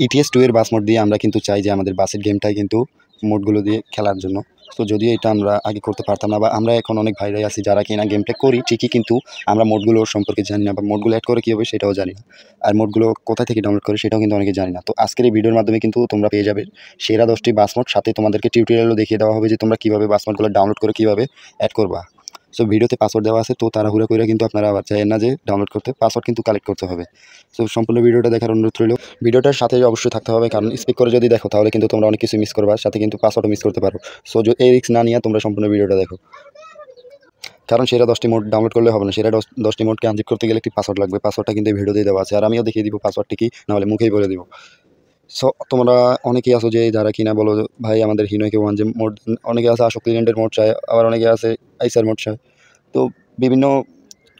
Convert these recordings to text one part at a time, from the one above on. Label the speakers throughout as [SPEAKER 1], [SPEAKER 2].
[SPEAKER 1] ETS 2 এর বাস mode দিয়ে আমরা কিন্তু চাই যে আমাদের বাসের গেমটাই কিন্তু মোডগুলো দিয়ে খেলার জন্য। তো যদিও এটা আমরা আগে করতে পারতাম না, বা আমরা এখন অনেক ভাইরাই আছি যারা কিনা গেমটা করি ঠিকই, কিন্তু আমরা মোডগুলো সম্পর্কে জানি না, বা মোডগুলো অ্যাড করে কী হবে সেটাও জানি না, আর মোডগুলো কোথা থেকে ডাউনলোড করে সেটাও কিন্তু অনেকে জানি না। তো আজকের এই ভিডিওর মাধ্যমে কিন্তু তোমরা পেয়ে যাবে সেরা 10টি বাস মোড, সাথে তোমাদেরকে টিউটোরিয়ালও দেখিয়ে দেওয়া হবে যে তোমরা কীভাবে বাস মোডগুলো ডাউনলোড করে কীভাবে অ্যাড করবা। সো ভিডিওতে পাসওয়ার্ড দেওয়া আছে, তো তাড়াহুড়া করে কিন্তু আপনারা আবার চাই না যে ডাউনলোড করতে, পাসওয়ার্ড কিন্তু কালেক্ট করতে হবে। সো সম্পূর্ণ ভিডিওটা দেখার অনুরোধ রইল। ভিডিওটার সাথে অবশ্যই থাকতে হবে, কারণ স্পিক করে যদি দেখো তাহলে কিন্তু তোমরা অনেক কিছু মিস করবা, সাথে কিন্তু পাসওয়ার্ডও মিস করতে পারো। সো এই রিস্ক না নিয়ে তোমরা সম্পূর্ণ ভিডিওটা দেখো, কারণ সেরা 10টি মোড ডাউনলোড করলে হবে না, সেরা 10টি মোডকে আনজিপ করতে গেলে একটি পাসওয়ার্ড লাগবে। পাসওয়ার্ডটা কিন্তু এই ভিডিওতেই দেওয়া আছে, আর আমিও দেখিয়ে দিব পাসওয়ার্ডটি কি, নাহলে মুখেই বলে দিব। সো তোমরা অনেকেই আছো যে যারা কিনা বলো ভাই আমাদের হিনোকে ওয়ান যে মোড, অনেকে আছে আসক্তি ল্যান্ডের মোড চায়, আবার অনেকে আছে আইসার মোড চায়, তো বিভিন্ন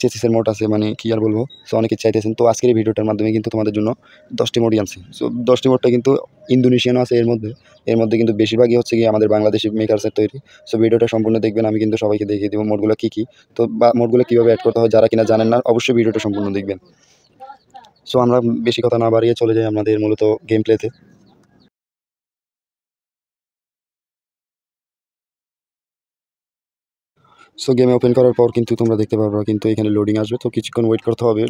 [SPEAKER 1] চেসিসের মোড আছে, মানে কী আর বলবো। সো অনেকে চাইতেছেন, তো আজকের এই ভিডিওটার মাধ্যমে কিন্তু তোমাদের জন্য 10টি মোডই আনছি। সো 10টি মোডটা কিন্তু ইন্দোনেশিয়ানও আছে এর মধ্যে কিন্তু বেশিরভাগই হচ্ছে গিয়ে আমাদের বাংলাদেশি মেকার্সের তৈরি। সো ভিডিওটা সম্পূর্ণ দেখবেন, আমি কিন্তু সবাইকে দেখিয়ে দেবো মোডগুলো কী কী, তো বা মোডগুলো কীভাবে অ্যাড করতে হয় যারা কিনা জানেন না অবশ্যই ভিডিওটা সম্পূর্ণ দেখবেন। সো আমরা বেশি কথা না বাড়িয়ে চলে যাই আমাদের মূলত গেম প্লেতে। সো গেমে ওপেন করার পর কিন্তু তোমরা দেখতে পারবে কিন্তু এখানে লোডিং আসবে, তো কিছুক্ষণ ওয়েট করতে হবে।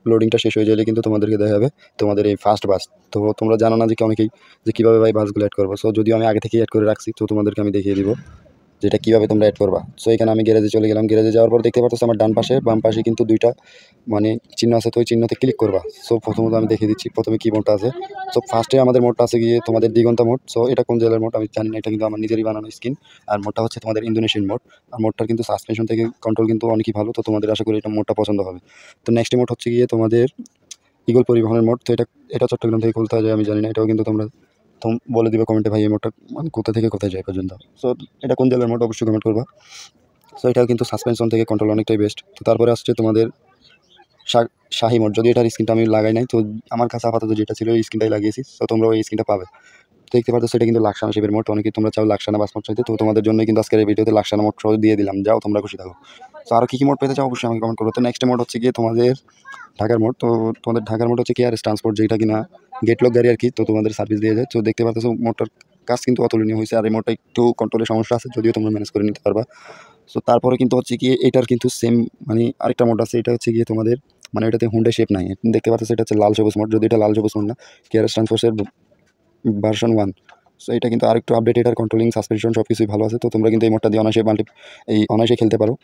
[SPEAKER 1] লোডিংটা শেষ হয়ে গেলে কিন্তু তোমাদেরকে দেখাবে তোমাদের এই ফার্স্ট বাস। তো তোমরা জানো না যে অনেকেই যে কীভাবে ভাই বাসগুলো অ্যাড করবো। সো যদিও আমি আগে থেকেই অ্যাড করে রাখছি, তো তোমাদেরকে আমি দেখিয়ে দিব যেটা কীভাবে তোমরা অ্যাড করবা। সো এখানে আমি গ্যারেজে চলে গেলাম, গ্যারেজে যাওয়ার পর দেখতে পাচ্ছ আমার ডান পাশে বাম পাশে কিন্তু দুইটা মানে চিহ্ন আছে, তো ওই চিহ্নতে ক্লিক করবা। সো প্রথমত আমি দেখিয়ে দিচ্ছি প্রথমে কী মোডটা আছে। সো ফার্স্টে আমাদের মোডটা আছে গিয়ে তোমাদের দিগন্তা মোড। সো এটা কোন জেলার মোড আমি জানি না, এটা কিন্তু আমার নিজেরই বানানো স্কিন। আর মোডটা হচ্ছে তোমাদের ইন্দোনেশিয়ান মোড, আর মোডটার কিন্তু সাসপেনশন থেকে কন্ট্রোল কিন্তু অনেকই ভালো, তো তোমাদের আশা করি এটা মোডটা পছন্দ হবে। তো নেক্সট মোড হচ্ছে গিয়ে তোমাদের ইগল পরিবহনের মোড। তো এটা চট্টগ্রাম থেকে খুলতে হয় আমি জানি না, এটাও কিন্তু তোমরা বলে দিবে কমেন্টে ভাই এই মোডটা মানে কোথা থেকে কোথায় যায় পর্যন্ত। সো এটা কোন জেলার মোড অবশ্যই কমেন্ট করবা। সো এটাও কিন্তু সাসপেনশন থেকে কন্ট্রোল অনেকটাই বেস্ট। তো তারপরে আসছে তোমাদের শাহি মোড, যদি এটার স্ক্রিনটা আমি লাগাই নাই, তো আমার কাছে আপাতত যেটা ছিল এই স্ক্রিনটাই লাগিয়েছি। সো তোমরা ওই স্ক্রিনটা পাবে, দেখতে পাচ্ছ সেটা কিন্তু লাক্সানা শেপের মোড। অনেকে তোমরা চাও লাক্সানা বাস মোড চাইতে, তো তোমাদের জন্য কিন্তু আজকের এই ভিডিওতে লাক্সানা মোড সহ দিয়ে দিলাম, যাও তোমরা খুশি থাকো। তো আরও কী মোড পেতে চাও অবশ্যই আমি কমেন্ট করবো। তো নেক্সট মোড হচ্ছে গিয়ে তোমাদের ঢাকার মোড। তো তোমাদের ঢাকার মোড হচ্ছে কেয়ার ট্রান্সপোর্ট, যেটা কিনা গেটলক গাড়ি আর কি, তো তোমাদের সার্ভিস দিয়ে যায়। তো দেখতে পাচ্ছ মোডটার কাজ কিন্তু অতুলনীয় হয়েছে, আর এই মোডটা একটু কন্ট্রোলের সমস্যা আছে, যদিও তোমরা ম্যানেজ করে নিতে পারবা। সো তারপরে কিন্তু হচ্ছে গিয়ে এটার কিন্তু সেম মানে আরেকটা মোড আছে, এটা হচ্ছে গিয়ে তোমাদের মানে এটাতে হুন্ডা শেপ নাই, দেখতে পাচ্ছ এটা হচ্ছে লাল সবুজ মোড। যদি এটা লাল সবুজ মোড না, কেয়ার ট্রান্সপোর্টের ভার্সন 1। সো এটা কিন্তু আরেকটু আপডেট, এটার কন্ট্রোলিং সাসপেনশন সব কিছুই ভালো আছে, তো তোমরা কিন্তু এই মোডটা দিয়ে অনায়াসে খেলতে পারো।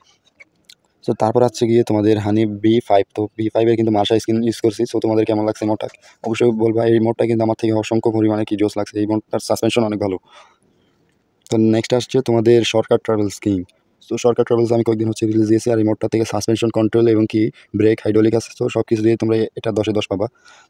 [SPEAKER 1] সো তারপর হচ্ছে গিয়ে তোমাদের হানি B5। তো B5 এর কিন্তু মার্শা স্কিন ইউজ করছি। সো তোমাদের কেমন লাগছে মোডটা অবশ্যই বলবা। এই মোডটা কিন্তু আমার থেকে অসংখ্য পরিমাণে কি জোস লাগছে, এই মোডটার সাসপেনশন অনেক ভালো। তো নেক্সট আসছে তোমাদের shortcut travels king. So shortcut travels আমি কয়েকদিন হচ্ছে রিলিজ দিয়েছি, আর এই মোডটা থেকে সাসপেনশন কন্ট্রোল এবং কি ব্রেক হাইড্রোলিক আছে, তো সব কিছু দিয়ে তোমরা এটা 10-এ 10 পাবা।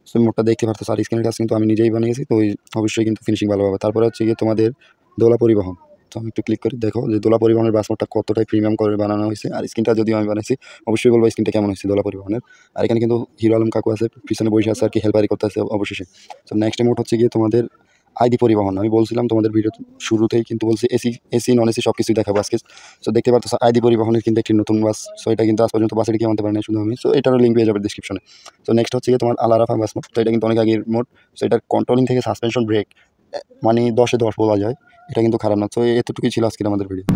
[SPEAKER 1] সো মোডটা দেখতে পারতো, আর স্ক্রিনের কাজ কিন্তু আমি নিজেই বানিয়েছি, তো অবশ্যই কিন্তু ফিনিশিং ভালো পাবে। তারপরে হচ্ছে গিয়ে তোমাদের দোলা পরিবহন। তো আমি একটু ক্লিক করে দেখো যে দোলা পরিবহনের বাস মোডটা কতটাই প্রিমিয়াম করে বানানো হয়েছে, আর স্ক্রিনটা যদিও আমি বানাইছি অবশ্যই বলবো স্ক্রিনটা কেমন হয়েছে দোলা পরিবহনের। আর এখানে কিন্তু হিরো আলম কাকু আছে পিছনে বসে আছে আর কি, হেল্পারি করতে আছে অবশেষে। তো নেক্সট মোড হচ্ছে গিয়ে তোমাদের আইডি পরিবহন। আমি বলছিলাম তোমাদের ভিডিও শুরুতেই কিন্তু বলছি এসি নন এসি সব কিছুই দেখাবো আজকে। সো দেখতে পাচ্ছ আইডি পরিবহনের কিন্তু একটি নতুন বাস। সো এটা কিন্তু আজ পর্যন্ত বাসের কি আনতে পারি না শুধু আমি। সো এটারও লিঙ্ক পেয়ে যাবে ডিসক্রিপশনে। তো নেক্সট হচ্ছে গিয়ে তোমার আলারাফা বাস মোড। তো এটা কিন্তু অনেক আগের মোড। সো এটার কন্ট্রোলিং থেকে সাসপেনশন ব্রেক মানে 10-এ 10 বলা যায়, এটা কিন্তু খারাপ না। তো এতটুকুই ছিল আজকের আমাদের ভিডিও।